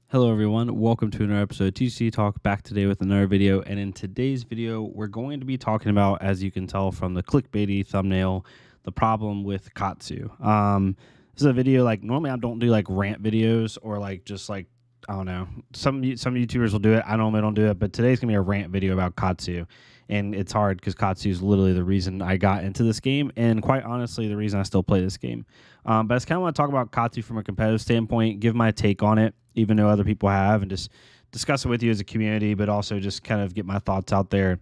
Hello everyone, welcome to another episode of TCG Talk, back today with another video. And in today's video, we're going to be talking about, as you can tell from the clickbaity thumbnail, the problem with Katsu. This is a video, like, normally I don't do like rant videos or like just like, I don't know, some YouTubers will do it. I normally don't do it, but today's gonna be a rant video about Katsu. And it's hard because Katsu is literally the reason I got into this game, and quite honestly, the reason I still play this game. But I just kind of want to talk about Katsu from a competitive standpoint, give my take on it, even though other people have, and just discuss it with you as a community, but also just kind of get my thoughts out there.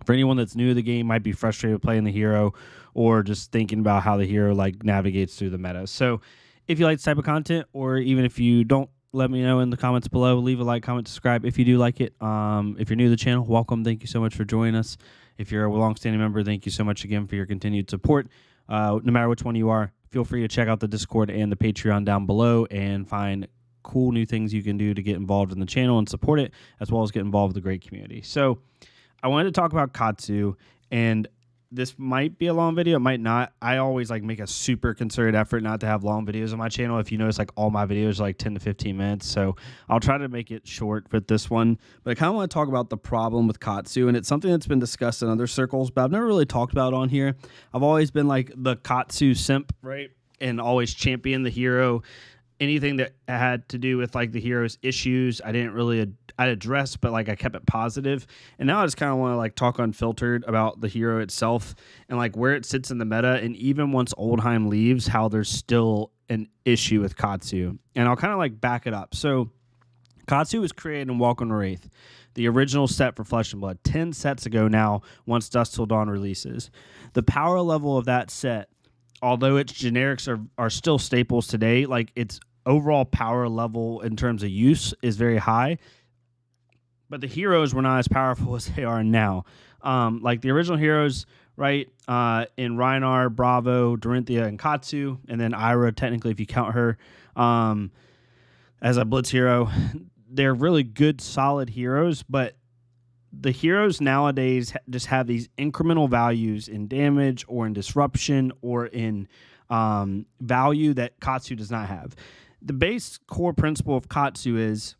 For anyone that's new to the game, might be frustrated with playing the hero, or just thinking about how the hero like navigates through the meta. So if you like this type of content, or even if you don't, let me know in the comments below. Leave a like, comment, subscribe if you do like it. If you're new to the channel, welcome. Thank you so much for joining us. If you're a long-standing member, thank you so much again for your continued support. No matter which one you are, feel free to check out the Discord and the Patreon down below and find cool new things you can do to get involved in the channel and support it, as well as get involved with the great community. So I wanted to talk about Katsu, and this might be a long video, it might not. I always like make a super concerted effort not to have long videos on my channel. If you notice, like all my videos are like 10 to 15 minutes, so I'll try to make it short with this one. But I kind of want to talk about the problem with Katsu, and it's something that's been discussed in other circles, but I've never really talked about on here. I've always been like the Katsu simp, right? And always champion the hero. Anything that had to do with like the hero's issues, I didn't really I'd address, but like I kept it positive. And now I just kind of want to like talk unfiltered about the hero itself and like where it sits in the meta. And even once Oldheim leaves, how there's still an issue with Katsu. And I'll kind of like back it up. So Katsu was created in Welcome to Wraith, the original set for Flesh and Blood, 10 sets ago now, once Dusk Till Dawn releases. The power level of that set, although its generics are still staples today, like its overall power level in terms of use is very high. But the heroes were not as powerful as they are now. Like the original heroes, right, in Rhinar, Bravo, Dorinthia, and Katsu, and then Ira, technically, if you count her as a Blitz hero, they're really good, solid heroes, but the heroes nowadays just have these incremental values in damage or in disruption or in value that Katsu does not have. The base core principle of Katsu is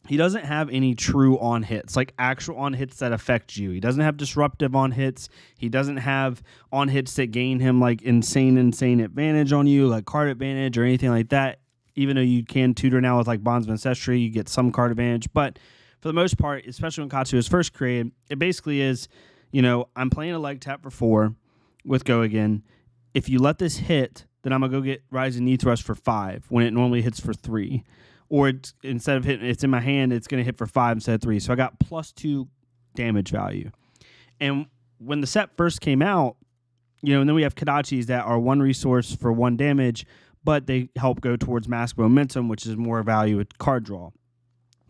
he doesn't have any true on hits, like actual on hits that affect you. He doesn't have disruptive on hits. He doesn't have on hits that gain him like insane advantage on you, like card advantage or anything like that. Even though you can tutor now with like Bonds of Ancestry, you get some card advantage. But for the most part, especially when Katsu was first created, it basically is, you know, I'm playing a leg tap for 4 with Go Again. If you let this hit, then I'm going to go get Rising Knee Thrust for 5 when it normally hits for 3. Or instead of hitting, it's in my hand, it's going to hit for 5 instead of 3. So I got +2 damage value. And when the set first came out, you know, and then we have Kadachis that are 1 resource for 1 damage, but they help go towards Mask Momentum, which is more value with card draw.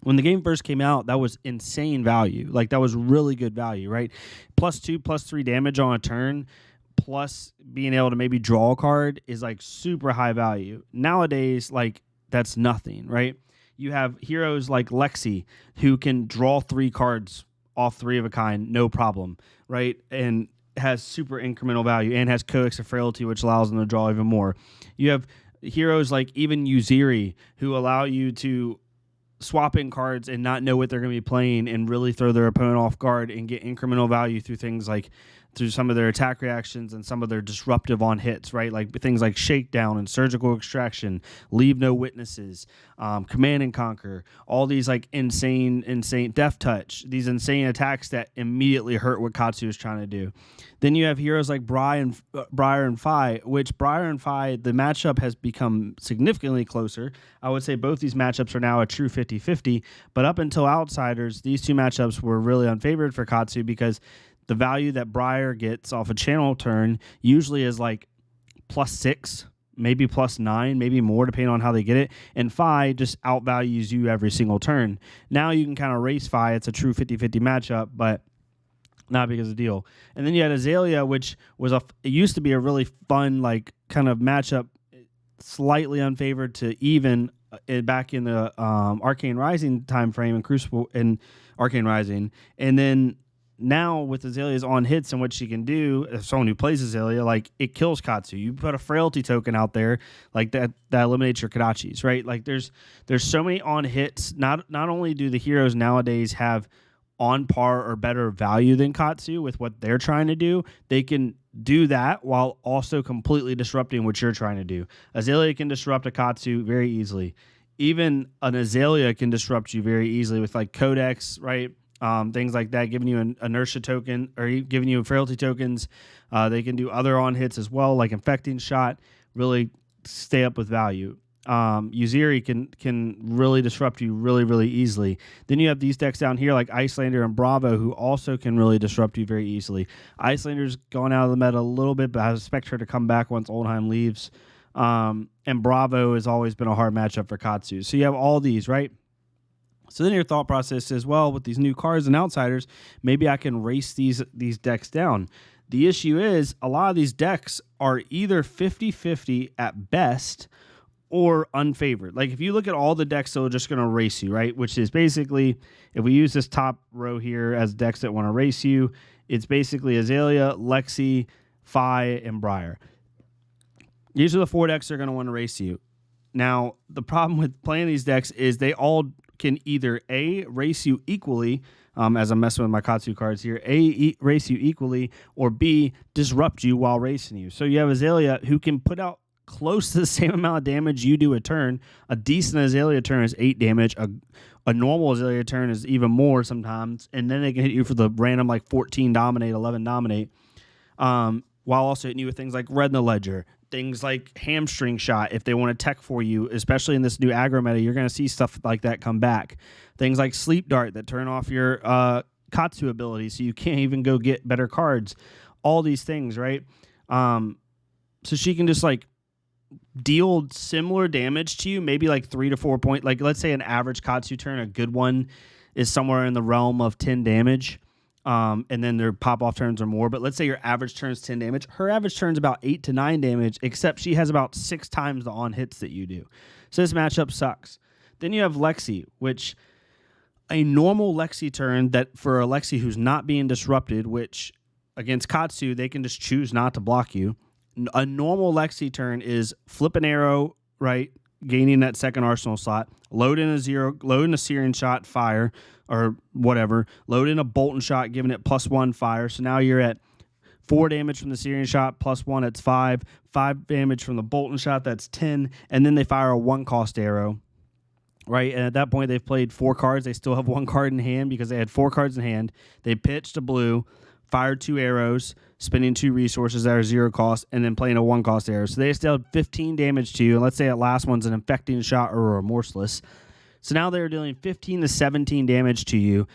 When the game first came out, that was insane value. Like, that was really good value, right? +2, +3 damage on a turn, plus being able to maybe draw a card is, like, super high value. Nowadays, like, that's nothing, right? You have heroes like Lexi who can draw 3 cards off 3 of a kind, no problem, right? And has super incremental value and has Codex of Frailty, which allows them to draw even more. You have heroes like even Uziri who allow you to swap in cards and not know what they're going to be playing and really throw their opponent off guard and get incremental value through things like through some of their attack reactions and some of their disruptive on hits, right? Like things like Shakedown and Surgical Extraction, Leave No Witnesses, Command and Conquer, all these like insane Death Touch, these insane attacks that immediately hurt what Katsu is trying to do. Then you have heroes like Briar and Fi, which Briar and Fi, the matchup has become significantly closer. I would say both these matchups are now a true 50-50, but up until Outsiders, these two matchups were really unfavored for Katsu because the value that Briar gets off a channel turn usually is like +6, maybe +9, maybe more, depending on how they get it. And Fi just outvalues you every single turn. Now you can kind of race Fi. It's a true 50-50 matchup, but not big as a deal. And then you had Azalea, which was it used to be a really fun, like, kind of matchup, slightly unfavored to even back in the Arcane Rising time frame and Crucible and Arcane Rising. And then now with Azalea's on hits and what she can do, if someone who plays Azalea, like it kills Katsu. You put a frailty token out there like that eliminates your Kodachis, right? Like there's so many on hits. Not only do the heroes nowadays have on par or better value than Katsu with what they're trying to do, they can do that while also completely disrupting what you're trying to do. Azalea can disrupt a Katsu very easily. Even an Azalea can disrupt you very easily with like Codex, right? Things like that, giving you an inertia token or giving you frailty tokens. They can do other on hits as well, like infecting shot, really stay up with value. Uziri can really disrupt you really, really easily. Then you have these decks down here like Icelander and Bravo, who also can really disrupt you very easily. Icelander's gone out of the meta a little bit, but I expect her to come back once Oldheim leaves. And Bravo has always been a hard matchup for Katsu. So you have all these, right? So then your thought process is, well, with these new cards and outsiders, maybe I can race these decks down. The issue is a lot of these decks are either 50-50 at best or unfavored. Like if you look at all the decks that are just going to race you, right? Which is basically, if we use this top row here as decks that want to race you, it's basically Azalea, Lexi, Fi, and Briar. These are the 4 decks that are going to want to race you. Now, the problem with playing these decks is they all can either A, race you equally, as I'm messing with my Katsu cards here, race you equally, or B, disrupt you while racing you. So you have Azalea who can put out close to the same amount of damage you do a turn. A decent Azalea turn is 8 damage. A normal Azalea turn is even more sometimes. And then they can hit you for the random like 14 dominate, 11 dominate, while also hitting you with things like Red in the Ledger, things like Hamstring Shot if they want to tech for you, especially in this new aggro meta. You're going to see stuff like that come back. Things like Sleep Dart that turn off your Katsu ability so you can't even go get better cards. All these things, right? So she can just like deal similar damage to you, maybe like 3 to 4 points. Like let's say an average Katsu turn, a good one is somewhere in the realm of 10 damage. And then their pop-off turns are more. But let's say your average turn is 10 damage. Her average turn is about 8 to 9 damage, except she has about 6 times the on-hits that you do. So this matchup sucks. Then you have Lexi, which a normal Lexi turn that for a Lexi who's not being disrupted, which against Katsu, they can just choose not to block you. A normal Lexi turn is flip an arrow, right, gaining that second arsenal slot, load in a Syrian shot, fire, or whatever, load in a Bolton shot, giving it +1 fire. So now you're at 4 damage from the Syrian shot, +1, that's 5. 5 damage from the Bolton shot, that's 10. And then they fire a 1-cost arrow, right? And at that point, they've played 4 cards. They still have 1 card in hand because they had 4 cards in hand. They pitched a blue, fired 2 arrows, spending 2 resources that are 0 cost, and then playing a 1-cost arrow. So they still have 15 damage to you. And let's say that last one's an infecting shot or a remorseless. So now they're dealing 15 to 17 damage to you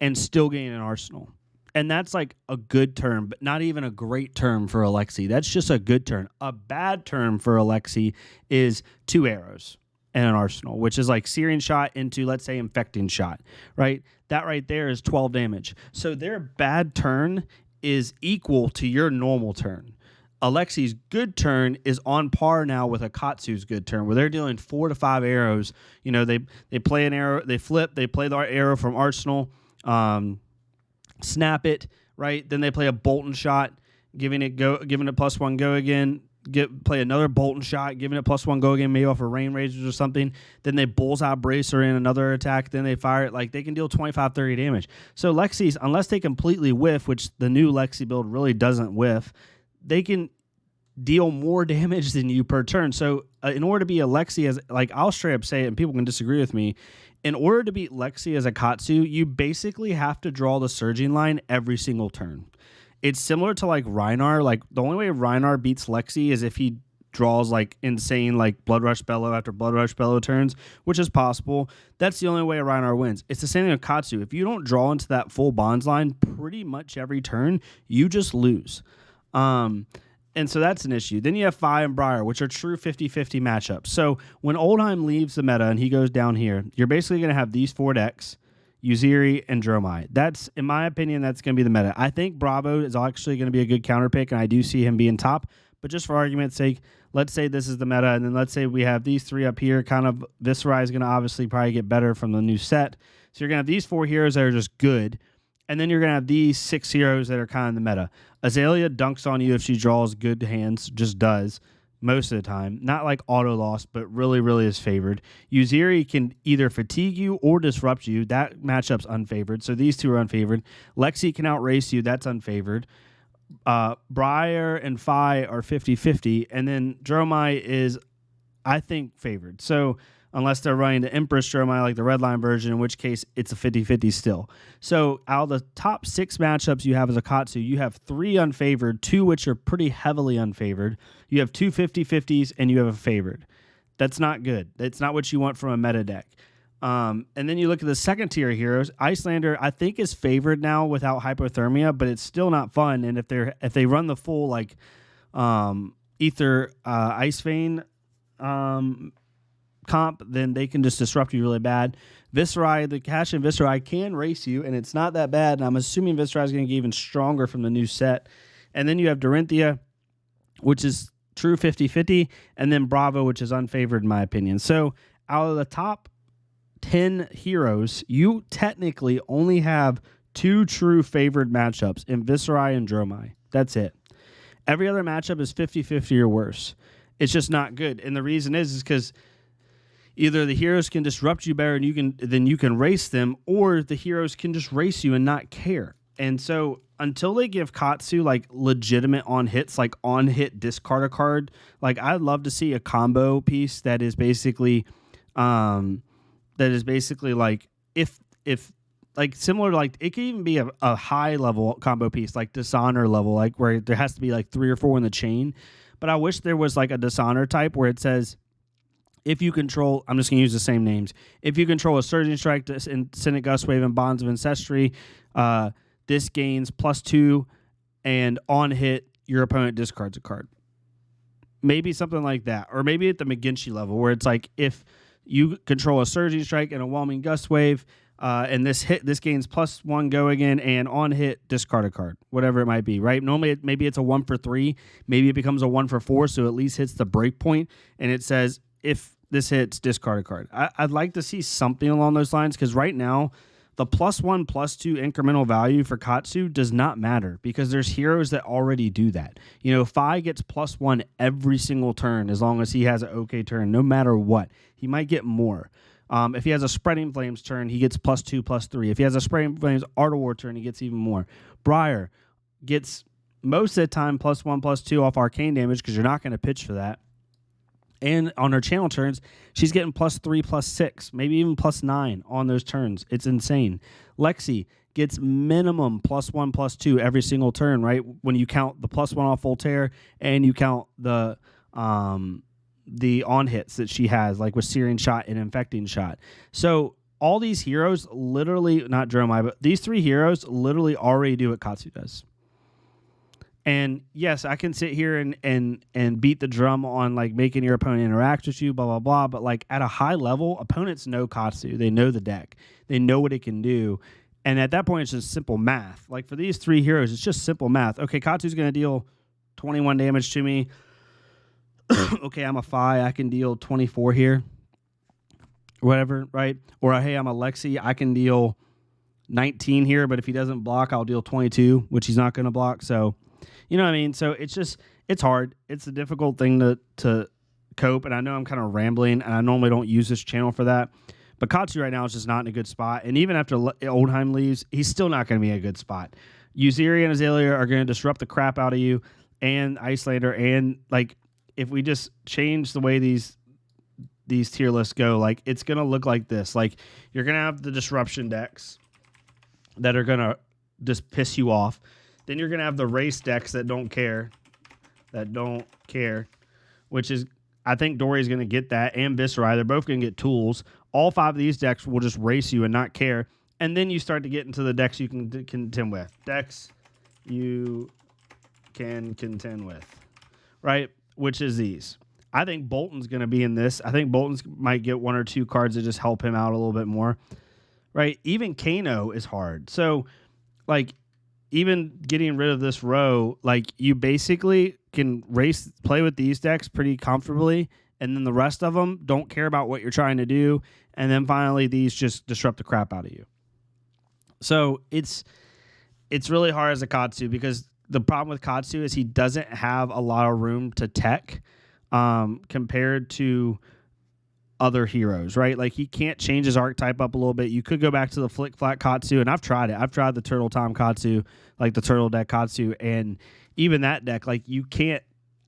and still gaining an arsenal. And that's like a good turn, but not even a great turn for Alexi. That's just a good turn. A bad turn for Alexi is 2 arrows and an arsenal, which is like Syrian shot into, let's say, infecting shot, right? That right there is 12 damage. So their bad turn is equal to your normal turn. Alexi's good turn is on par now with a Katsu's good turn, where they're dealing 4 to 5 arrows. You know, they play an arrow, they flip, they play the arrow from arsenal, snap it, right? Then they play a Bolton shot, giving it +1 go again. Play another Bolton shot, giving it +1 go again, maybe off of Rain Razors or something. Then they bullseye bracer in another attack. Then they fire it. Like they can deal 25, 30 damage. So Lexi's, unless they completely whiff, which the new Lexi build really doesn't whiff, they can deal more damage than you per turn. So in order to be a Lexi, as like I'll straight up say it, and people can disagree with me, in order to beat Lexi as a Katsu, you basically have to draw the surging line every single turn. It's similar to like Rhinar. Like the only way Rhinar beats Lexi is if he draws like insane like Blood Rush Bellow after Blood Rush Bellow turns, which is possible. That's the only way Rhinar wins. It's the same thing with Katsu. If you don't draw into that full bonds line pretty much every turn, you just lose. And so that's an issue. Then you have Fi and Briar, which are true 50-50 matchups. So when Oldheim leaves the meta and he goes down here, you're basically going to have these 4 decks, Uziri and Dromai. That's, in my opinion, that's going to be the meta. I think Bravo is actually going to be a good counter pick, and I do see him being top. But just for argument's sake, let's say this is the meta, and then let's say we have these 3 up here. Kind of Viscerai is going to obviously probably get better from the new set. So you're going to have these 4 heroes that are just good. And then you're going to have these 6 heroes that are kind of in the meta. Azalea dunks on you if she draws good hands, just does most of the time. Not like auto loss, but really, really is favored. Uziri can either fatigue you or disrupt you. That matchup's unfavored. So these two are unfavored. Lexi can outrace you. That's unfavored. Briar and Phi are 50-50. And then Dromai is, I think, favored. So unless they're running the Empress Dromai like the red line version, in which case it's a 50-50 still. So out of the top 6 matchups you have as a Katsu, you have 3 unfavored, 2 which are pretty heavily unfavored. You have 2 50-50s, and you have a favored. That's not good. That's not what you want from a meta deck. And then you look at the second tier heroes. Icelander, I think, is favored now without hypothermia, but it's still not fun. And if they run the full like Ether Ice Vein comp, then they can just disrupt you really bad. Viscerai, the Cash and Viscerai can race you, and it's not that bad. And I'm assuming Viscerai is going to get even stronger from the new set. And then you have Dorinthia, which is true 50-50, and then Bravo, which is unfavored in my opinion. So out of the top 10 heroes, you technically only have 2 true favored matchups in Viscerai and Dromai. That's it. Every other matchup is 50-50 or worse. It's just not good. And the reason is because either the heroes can disrupt you better and you can race them, or the heroes can just race you and not care. And so until they give Katsu like legitimate on hits, like on hit discard a card, like I'd love to see a combo piece that is basically like if like similar to like it could even be a high level combo piece like Dishonor level, like where there has to be like 3 or 4 in the chain. But I wish there was like a Dishonor type where it says, if you control, I'm just going to use the same names. If you control a Surging Strike, Senate Gustwave, and Bonds of Ancestry, this gains +2, and on hit, your opponent discards a card. Maybe something like that. Or maybe at the McGinty level, where it's like, if you control a Surging Strike and a Whelming Gustwave, and this gains +1 go again, and on hit, discard a card. Whatever it might be, right? Normally, maybe it's a 1 for 3. Maybe it becomes a 1 for 4, so at least hits the break point, and it says, if this hits, discard a card. I'd like to see something along those lines, because right now, the +1, +2 incremental value for Katsu does not matter, because there's heroes that already do that. You know, Phi gets +1 every single turn as long as he has an okay turn, no matter what. He might get more. If he has a Spreading Flames turn, he gets +2, +3. If he has a Spreading Flames Art of War turn, he gets even more. Briar gets most of the time +1, +2 off arcane damage, because you're not going to pitch for that. And on her channel turns, she's getting +3, +6, maybe even +9 on those turns. It's insane. Lexi gets minimum +1, +2 every single turn, right? When you count the +1 off Voltaire and you count the on hits that she has, like with Searing Shot and Infecting Shot. So all these heroes literally, not Dromai, but these 3 heroes literally already do what Katsu does. And yes, I can sit here and beat the drum on like making your opponent interact with you, blah, blah, blah. But like at a high level, opponents know Katsu. They know the deck. They know what it can do. And at that point, it's just simple math. Like for these 3 heroes, it's just simple math. Okay, Katsu's going to deal 21 damage to me. Okay, I'm a Phi. I can deal 24 here. Whatever, right? Or hey, I'm a Lexi. I can deal 19 here, but if he doesn't block, I'll deal 22, which he's not going to block. So, you know what I mean? So it's hard. It's a difficult thing to cope. And I know I'm kind of rambling, and I normally don't use this channel for that. But Katsu right now is just not in a good spot. And even after Oldheim leaves, he's still not going to be in a good spot. Uziri and Azalea are going to disrupt the crap out of you, and Icelander. And like, if we just change the way these tier lists go, like it's going to look like this. Like you're going to have the disruption decks that are going to just piss you off. Then you're going to have the race decks that don't care, which is, I think Dory's going to get that, and Viscerai. They're both going to get tools. All 5 of these decks will just race you and not care. And then you start to get into the decks you can contend with. Decks you can contend with, right? Which is these. I think Bolton's going to be in this. I think Bolton's might get 1 or 2 cards that just help him out a little bit more, right? Even Kano is hard. So, like, even getting rid of this row, like, you basically can play with these decks pretty comfortably, and then the rest of them don't care about what you're trying to do, and then finally these just disrupt the crap out of you. So it's it's really hard as a Katsu because the problem with Katsu is he doesn't have a lot of room to tech compared to other heroes, right? Like he can't change his archetype up a little bit. You could go back to the flick flat Katsu, and I've tried it. I've tried the Turtle Time Katsu, like the Turtle deck Katsu, and even that deck, like you can't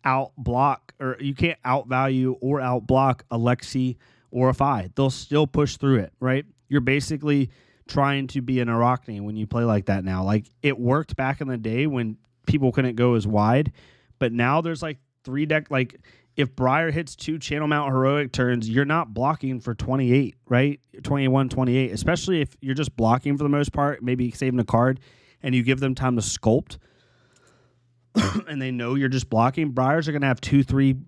out block or you can't outvalue or out block a Lexi or a Phi. They'll still push through it, right? You're basically trying to be an Arachne when you play like that now. Like it worked back in the day when people couldn't go as wide, but now there's like 3 deck, like if Briar hits 2 Channel Mount Heroic turns, you're not blocking for 28, right? 21, 28, especially if you're just blocking for the most part, maybe saving a card, and you give them time to sculpt, and they know you're just blocking. Briars are going to have 2-3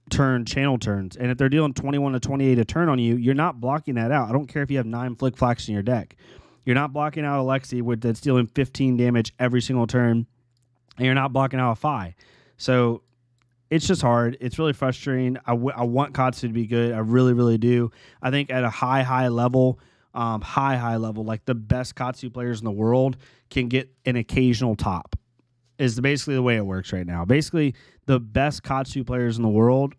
turn channel turns, and if they're dealing 21 to 28 a turn on you, you're not blocking that out. I don't care if you have 9 Flick Flacks in your deck. You're not blocking out Alexi that's dealing 15 damage every single turn, and you're not blocking out a Phi. So it's just hard. It's really frustrating. I want Katsu to be good. I really, really do. I think at a high level, high level, like the best Katsu players in the world can get an occasional top is basically the way it works right now. Basically, the best Katsu players in the world,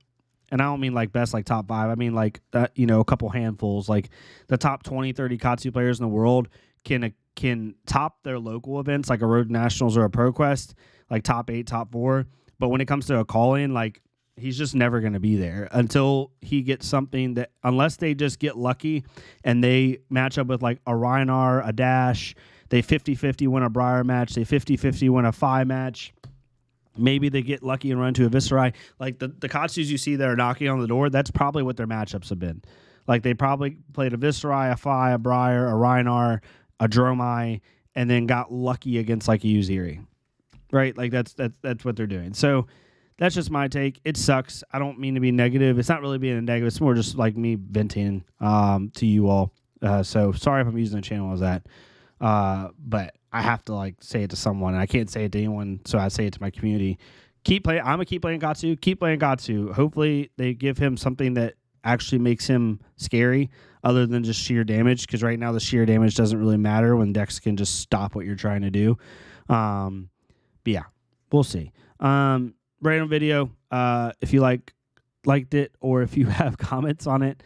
and I don't mean like best like top 5. I mean like, a couple handfuls. Like the top 20, 30 Katsu players in the world can top their local events like a Road Nationals or a ProQuest, like top 8, top 4. But when it comes to a call-in, like, he's just never going to be there until he gets something that, unless they just get lucky and they match up with, like, a Rhinar, a Dash, they 50-50 win a Briar match, they 50-50 win a Phi match. Maybe they get lucky and run into a Viscerai. Like, the Katsus you see that are knocking on the door, that's probably what their matchups have been. Like, they probably played a Viscerai, a Phi, a Briar, a Rhinar, a Dromai, and then got lucky against, like, a Uziri. Right, like that's what they're doing. So that's just my take. It sucks. I don't mean to be negative. It's not really being a negative. It's more just like me venting to you all. So sorry if I'm using the channel as that. But I have to like say it to someone. And I can't say it to anyone, so I say it to my community. Keep playing. I'm gonna keep playing Katsu. Keep playing Katsu. Hopefully they give him something that actually makes him scary, other than just sheer damage. Because right now the sheer damage doesn't really matter when decks can just stop what you're trying to do. But yeah, we'll see. Random video. If you liked it, or if you have comments on it,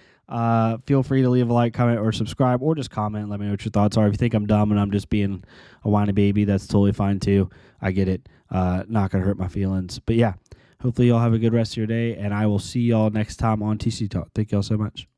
feel free to leave a like, comment, or subscribe, or just comment. Let me know what your thoughts are. If you think I'm dumb and I'm just being a whiny baby, that's totally fine too. I get it. Not gonna hurt my feelings. But yeah, hopefully y'all have a good rest of your day, and I will see y'all next time on TC Talk. Thank y'all so much.